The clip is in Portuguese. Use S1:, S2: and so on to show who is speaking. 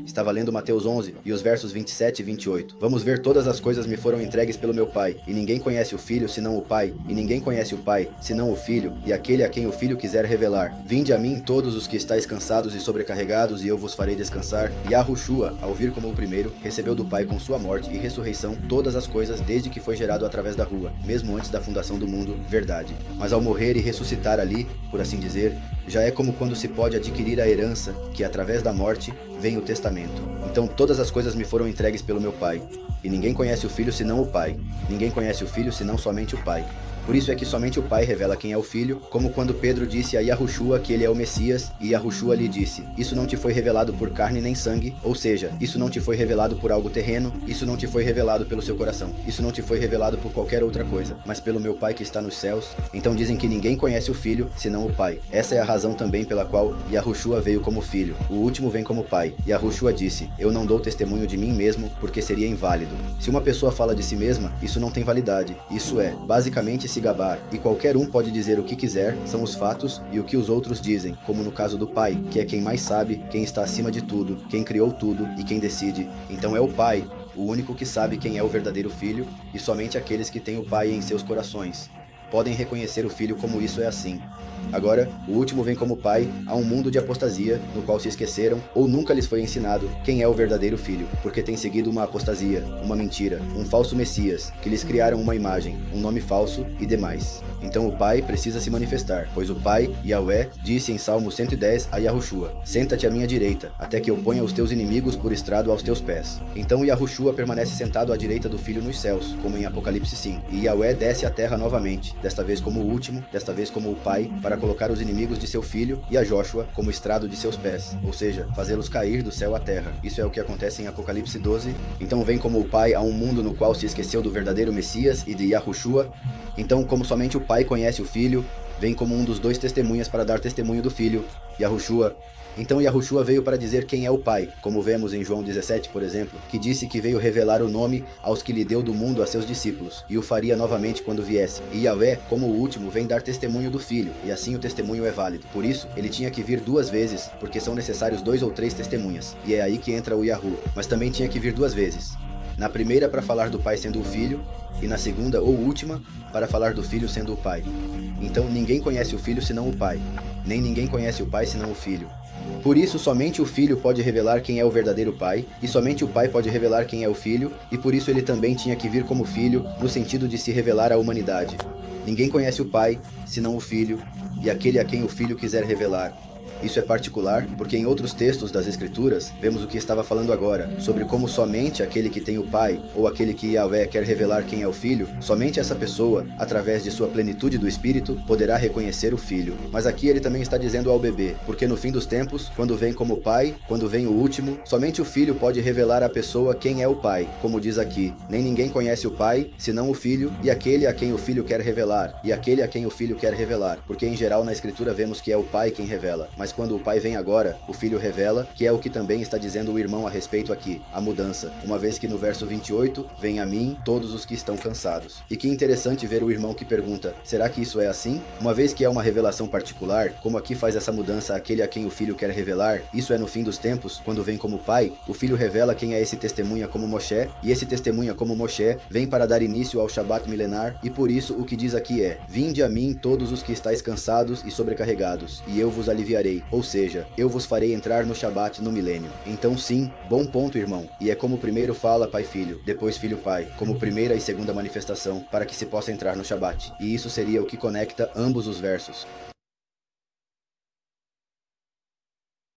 S1: Estava lendo Mateus 11 e os versos 27 e 28. Vamos ver: todas as coisas me foram entregues pelo meu Pai, e ninguém conhece o Filho senão o Pai, e ninguém conhece o Pai senão o Filho, e aquele a quem o Filho quiser revelar. Vinde a mim todos os que estáis cansados e sobrecarregados, e eu vos farei descansar. E Yahushua, ao vir como o primeiro, recebeu do Pai com sua morte e ressurreição todas as coisas desde que foi gerado através da rua, mesmo antes da fundação do mundo, verdade. Mas ao morrer e ressuscitar ali, por assim dizer, já é como quando se pode adquirir a herança, que através da morte vem o testamento. Então todas as coisas me foram entregues pelo meu Pai, e ninguém conhece o Filho senão o Pai, ninguém conhece o Filho senão somente o Pai. Por isso é que somente o Pai revela quem é o Filho, como quando Pedro disse a Yahushua que ele é o Messias, e Yahushua lhe disse: isso não te foi revelado por carne nem sangue, ou seja, isso não te foi revelado por algo terreno, isso não te foi revelado pelo seu coração, isso não te foi revelado por qualquer outra coisa, mas pelo meu Pai que está nos céus. Então dizem que ninguém conhece o Filho senão o Pai. Essa é a razão também pela qual Yahushua veio como Filho. O último vem como Pai. Yahushua disse: eu não dou testemunho de mim mesmo, porque seria inválido. Se uma pessoa fala de si mesma, isso não tem validade. Isso é, basicamente, se gabar, e qualquer um pode dizer o que quiser, são os fatos e o que os outros dizem, como no caso do Pai, que é quem mais sabe, quem está acima de tudo, quem criou tudo e quem decide. Então é o Pai, o único que sabe quem é o verdadeiro Filho, e somente aqueles que têm o Pai em seus corações podem reconhecer o Filho como isso é assim. Agora, o último vem como Pai a um mundo de apostasia, no qual se esqueceram, ou nunca lhes foi ensinado, quem é o verdadeiro Filho, porque tem seguido uma apostasia, uma mentira, um falso Messias, que lhes criaram uma imagem, um nome falso e demais. Então o Pai precisa se manifestar, pois o Pai, Yahweh, disse em Salmo 110 a Yahushua: senta-te à minha direita, até que eu ponha os teus inimigos por estrado aos teus pés. Então Yahushua permanece sentado à direita do Filho nos céus, como em Apocalipse 5, e Yahweh desce à terra novamente, desta vez como o último, desta vez como o Pai, para colocar os inimigos de seu filho e a Joshua como estrado de seus pés, ou seja, fazê-los cair do céu à terra. Isso é o que acontece em Apocalipse 12. Então vem como o Pai a um mundo no qual se esqueceu do verdadeiro Messias e de Yahushua. Então, como somente o Pai conhece o Filho, vem como um dos dois testemunhas para dar testemunho do Filho, Yahushua. Então Yahushua veio para dizer quem é o Pai, como vemos em João 17, por exemplo, que disse que veio revelar o nome aos que lhe deu do mundo a seus discípulos, e o faria novamente quando viesse. E Yahvé, como o último, vem dar testemunho do Filho, e assim o testemunho é válido. Por isso, ele tinha que vir duas vezes, porque são necessários 2 ou 3 testemunhas, e é aí que entra o Yahu. Mas também tinha que vir 2 vezes. Na primeira para falar do Pai sendo o Filho, e na segunda ou última para falar do Filho sendo o Pai. Então ninguém conhece o Filho senão o Pai, nem ninguém conhece o Pai senão o Filho. Por isso, somente o Filho pode revelar quem é o verdadeiro Pai, e somente o Pai pode revelar quem é o Filho, e por isso ele também tinha que vir como Filho, no sentido de se revelar à humanidade. Ninguém conhece o Pai, senão o Filho, e aquele a quem o Filho quiser revelar. Isso é particular, porque em outros textos das Escrituras, vemos o que estava falando agora, sobre como somente aquele que tem o Pai, ou aquele que Yahvé quer revelar quem é o Filho, somente essa pessoa, através de sua plenitude do Espírito, poderá reconhecer o Filho. Mas aqui ele também está dizendo ao bebê, porque no fim dos tempos, quando vem como Pai, quando vem o último, somente o Filho pode revelar à pessoa quem é o Pai, como diz aqui: nem ninguém conhece o Pai, senão o Filho, e aquele a quem o Filho quer revelar, e aquele a quem o Filho quer revelar, porque em geral na Escritura vemos que é o Pai quem revela, mas quando o Pai vem agora, o Filho revela, que é o que também está dizendo o irmão a respeito aqui, a mudança, uma vez que no verso 28, vem a mim todos os que estão cansados. E que interessante ver o irmão que pergunta: será que isso é assim? Uma vez que é uma revelação particular, como aqui faz essa mudança aquele a quem o Filho quer revelar, isso é no fim dos tempos, quando vem como Pai, o Filho revela quem é esse testemunha como Moshe, e esse testemunha como Moshe vem para dar início ao Shabat milenar, e por isso o que diz aqui é: vinde a mim todos os que estáis cansados e sobrecarregados, e eu vos aliviarei, ou seja, eu vos farei entrar no Shabat no milênio. Então sim, bom ponto, irmão, e é como primeiro fala Pai Filho, depois Filho Pai, como primeira e segunda manifestação, para que se possa entrar no Shabat, e isso seria o que conecta ambos os versos.